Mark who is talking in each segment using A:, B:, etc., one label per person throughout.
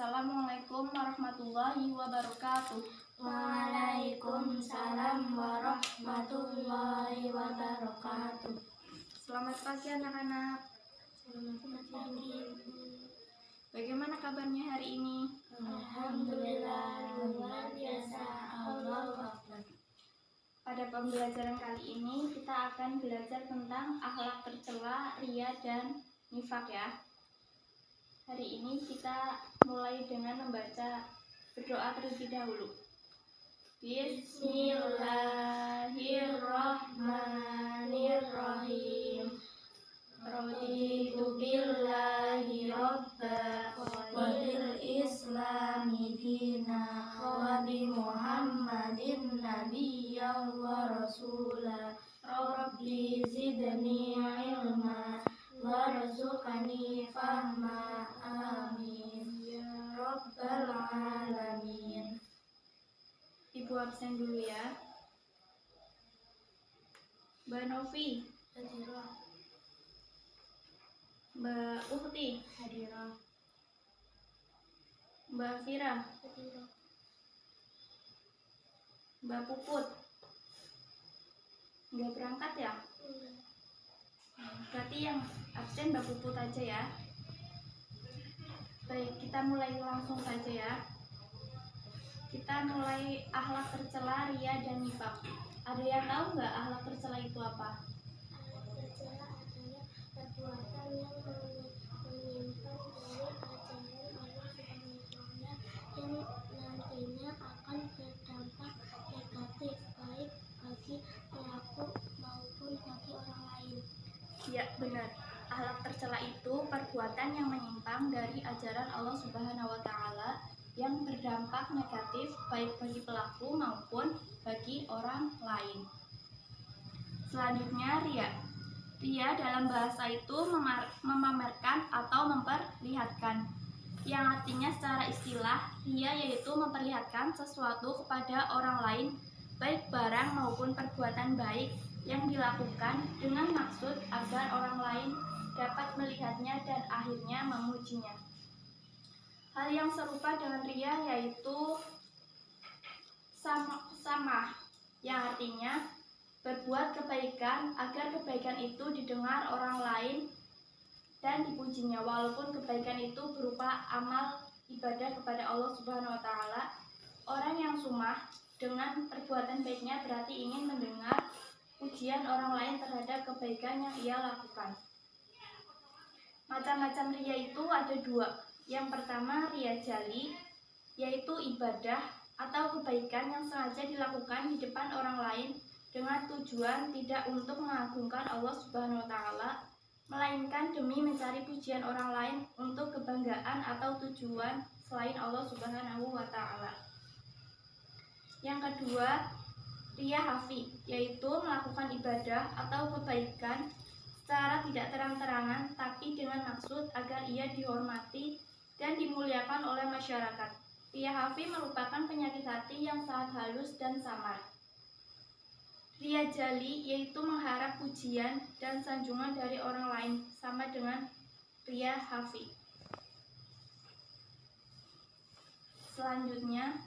A: Assalamualaikum warahmatullahi wabarakatuh.
B: Waalaikumsalam warahmatullahi wabarakatuh.
A: Selamat pagi anak-anak.
B: Selamat pagi.
A: Bagaimana kabarnya hari ini?
B: Alhamdulillah, luar biasa. Allahu Akbar.
A: Pada pembelajaran kali ini kita akan belajar tentang akhlak tercela, riya dan nifak ya. Hari ini kita mulai dengan membaca berdoa terlebih dahulu. Bismillahirrahmanirrahim. Raditu billahi robba wa bil islami dina wa bi Muhammadin nabiyyan wa rasula. Rabbi zidni ilma warzuqni fahma. Amin ya rabbal alamin. Ibu absen dulu ya. Mbak Novi
B: Hadirah.
A: Mbak Uhti
B: Hadirah.
A: Mbak Fira,
B: Hadirah.
A: Mbak Puput nggak berangkat ya? Berarti yang absen Mbak Puput aja ya. Baik, kita mulai langsung saja ya. Kita mulai akhlak tercela, riya dan nifak. Ada yang tahu nggak akhlak tercela itu apa?
B: Akhlak tercela adalah perbuatan yang menyimpang dari ajaran Allah Subhanahu wa Ta'ala yang nantinya akan berdampak negatif baik bagi pelaku maupun bagi orang lain.
A: Ya, benar. Akhlak tercela itu perbuatan yang menyimpang dari ajaran Allah Subhanahu wa Ta'ala yang berdampak negatif baik bagi pelaku maupun bagi orang lain. Selanjutnya, riya. Riya dalam bahasa itu memamerkan atau memperlihatkan, yang artinya secara istilah riya yaitu memperlihatkan sesuatu kepada orang lain, baik barang maupun perbuatan baik yang dilakukan dengan maksud agar orang lain dapat melihatnya dan akhirnya memujinya. Hal yang serupa dengan riya yaitu samah, yang artinya berbuat kebaikan agar kebaikan itu didengar orang lain dan dipujinya, walaupun kebaikan itu berupa amal ibadah kepada Allah Subhanahu wa Ta'ala. Orang yang sumah dengan perbuatan baiknya berarti ingin mendengar pujian orang lain terhadap kebaikan yang ia lakukan. Macam-macam riya itu ada dua. Yang pertama, riya jali, yaitu ibadah atau kebaikan yang sengaja dilakukan di depan orang lain dengan tujuan tidak untuk mengagungkan Allah Subhanahu wa Ta'ala, melainkan demi mencari pujian orang lain untuk kebanggaan atau tujuan selain Allah Subhanahu wa Ta'ala. Yang kedua, riya hafi, yaitu melakukan ibadah atau kebaikan secara tidak terang-terangan tapi dengan maksud agar ia dihormati dan dimuliakan oleh masyarakat. Riya hafi merupakan penyakit hati yang sangat halus dan samar. Riya jali yaitu mengharap pujian dan sanjungan dari orang lain, sama dengan riya hafi. Selanjutnya,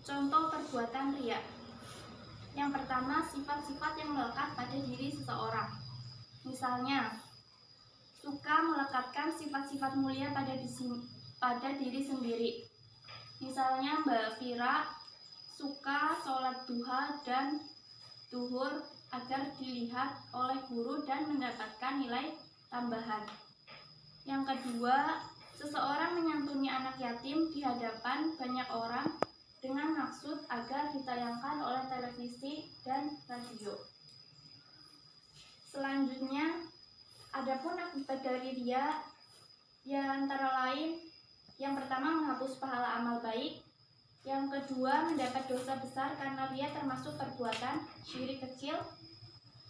A: contoh perbuatan riya. Yang pertama, sifat-sifat yang melekat pada diri seseorang. Misalnya, suka melekatkan sifat-sifat mulia pada diri sendiri. Misalnya Mbak Fira suka sholat duha dan duhur agar dilihat oleh guru dan mendapatkan nilai tambahan. Yang kedua, seseorang menyantuni anak yatim di hadapan banyak orang dengan maksud agar ditayangkan oleh televisi dan radio. Selanjutnya, adapun akibat dari riya yang antara lain, yang pertama menghapus pahala amal baik, yang kedua mendapat dosa besar karena riya termasuk perbuatan syirik kecil,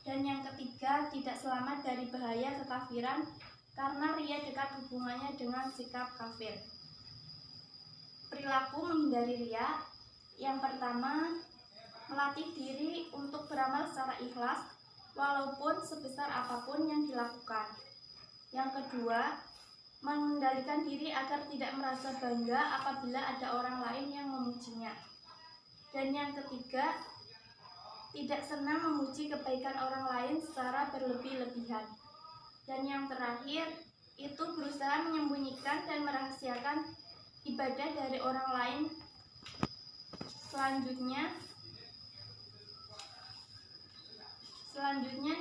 A: dan yang ketiga tidak selamat dari bahaya kekafiran karena riya dekat hubungannya dengan sikap kafir. Perilaku menghindari riya. Yang pertama, melatih diri untuk beramal secara ikhlas walaupun sebesar apapun yang dilakukan. Yang kedua, mengendalikan diri agar tidak merasa bangga apabila ada orang lain yang memujinya. Dan yang ketiga, tidak senang memuji kebaikan orang lain secara berlebih-lebihan. Dan yang terakhir, itu berusaha menyembunyikan dan merahasiakan ibadah dari orang lain. Selanjutnya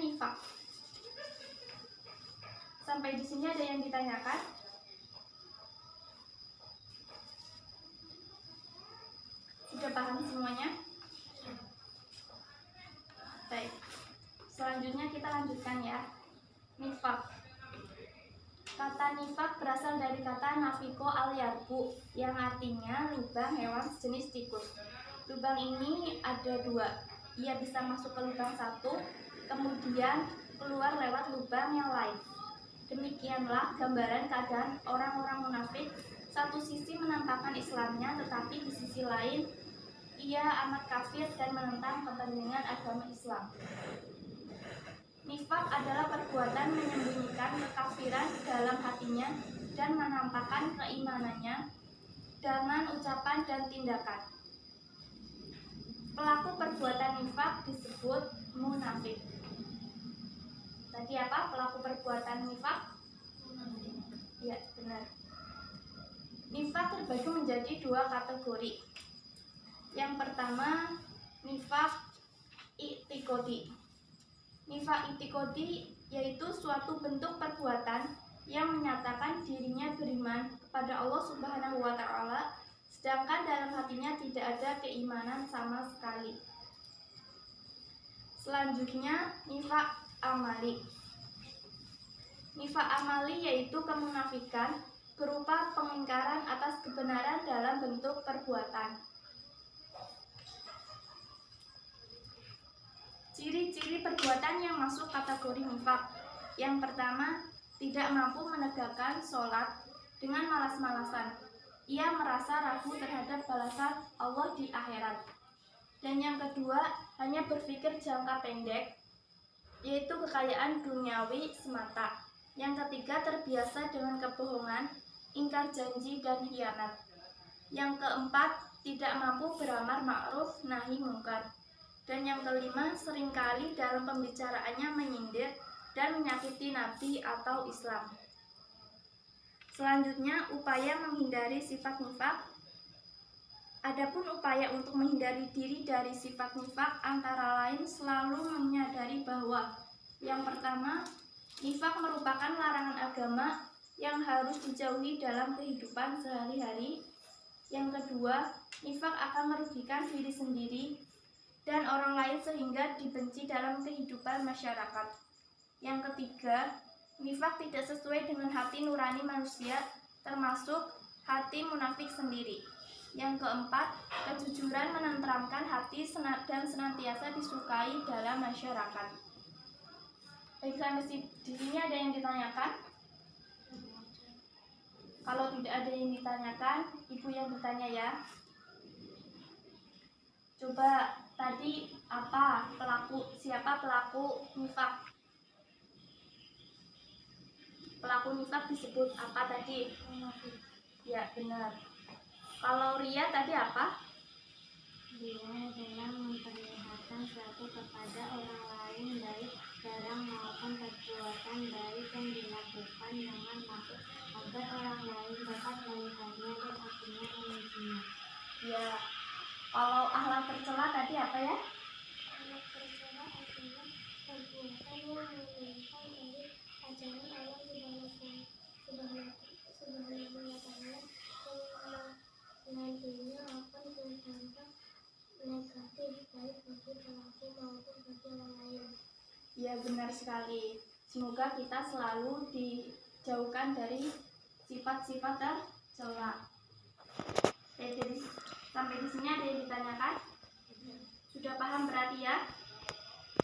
A: nifak. Sampai di sini ada yang ditanyakan? Sudah paham semuanya? Baik. Selanjutnya kita lanjutkan ya. Nifak. Kata nifak berasal dari kata nafiko al-yarbu yang artinya lubang hewan sejenis tikus. Lubang ini ada dua. Ia bisa masuk ke lubang satu, kemudian keluar lewat lubang yang lain. Demikianlah gambaran keadaan orang-orang munafik. Satu sisi menampakkan Islamnya, tetapi di sisi lain ia amat kafir dan menentang kepentingan agama Islam. Nifak adalah perbuatan menyembunyikan kekafiran dalam hatinya dan menampakkan keimanannya dengan ucapan dan tindakan. Pelaku perbuatan nifak disebut munafik. Tadi apa? Pelaku perbuatan nifak? Ya, benar. Nifak terbagi menjadi dua kategori. Yang pertama, nifak i'tiqadi. Nifak i'tiqadi yaitu suatu bentuk perbuatan yang menyatakan dirinya beriman kepada Allah Subhanahu wa Ta'ala, sedangkan dalam hatinya tidak ada keimanan sama sekali. Selanjutnya, nifak amali. Nifak amali yaitu kemunafikan berupa pengingkaran atas kebenaran dalam bentuk perbuatan. Ciri-ciri perbuatan yang masuk kategori nifak. Yang pertama, tidak mampu menegakkan sholat dengan malas-malasan. Ia merasa ragu terhadap balasan Allah di akhirat. Dan yang kedua, hanya berpikir jangka pendek, yaitu kekayaan duniawi semata. Yang ketiga, terbiasa dengan kebohongan, ingkar janji, dan khianat. Yang keempat, tidak mampu beramar ma'ruf nahi mungkar. Dan yang kelima, seringkali dalam pembicaraannya menyindir dan menyakiti Nabi atau Islam. Selanjutnya, upaya menghindari sifat nifak. Adapun upaya untuk menghindari diri dari sifat nifak antara lain selalu menyadari bahwa yang pertama, nifak merupakan larangan agama yang harus dijauhi dalam kehidupan sehari-hari. Yang kedua, nifak akan merugikan diri sendiri dan orang lain sehingga dibenci dalam kehidupan masyarakat. Yang ketiga, nifak tidak sesuai dengan hati nurani manusia, termasuk hati munafik sendiri. Yang keempat, kejujuran menenteramkan hati dan senantiasa disukai dalam masyarakat. Baik, sampai di sini ada yang ditanyakan? Kalau tidak ada yang ditanyakan, ibu yang bertanya ya. Coba tadi siapa pelaku nifak? Pelaku nifak disebut apa tadi? Ya, benar. Kalau ria tadi apa?
B: Dia adalah memperlihatkan sesuatu kepada orang lain baik barang maupun perbuatan baik yang dilakukan dengan maksud agar orang lain dapat melihatnya dan akhirnya memujinya.
A: Ya. Kalau akhlak tercela tadi apa ya?
B: Akhlak tercela adalah perbuatan yang menyimpang dari ajaran Allah Subhanahu wa Ta'ala yang nantinya akan berdampak negatif baik bagi pelaku maupun bagi orang lain.
A: Ya, benar sekali. Semoga kita selalu dijauhkan dari sifat-sifat tercela. Jadi sampai di sini ada yang ditanyakan? Sudah paham berarti ya?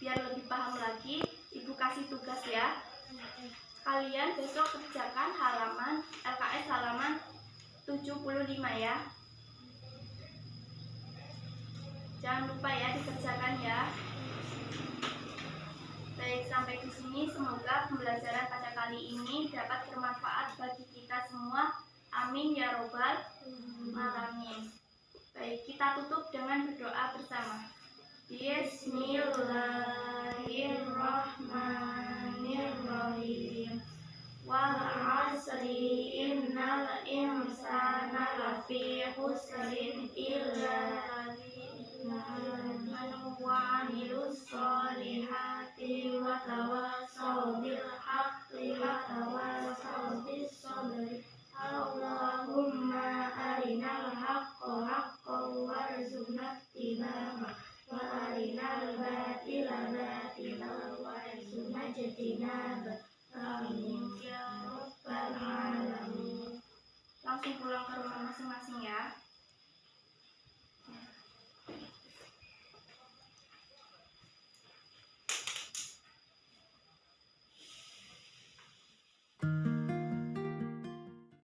A: Biar lebih paham lagi, ibu kasih tugas ya. Kalian besok kerjakan halaman LKS halaman 75 ya. Jangan lupa ya dikerjakan ya. Baik, sampai di sini semoga pembelajaran pada kali ini dapat bermanfaat bagi kita kita semua. Amin ya robbal alamin. Baik, kita tutup dengan berdoa bersama. Bismillahirrahmanirrahim. Wal 'asri innal insana lafi khusrin illa amanu wa 'amilus solihati wa tawassaw bil haqqi wa tawassaw bis sabri. Allahumma arinal haqqa haqqan warzuqna ittiba'ah wa arinal batila batilan warzuqna ijtinabah. Amin ya rabbal alamin. Langsung pulang ke rumah masing-masing ya.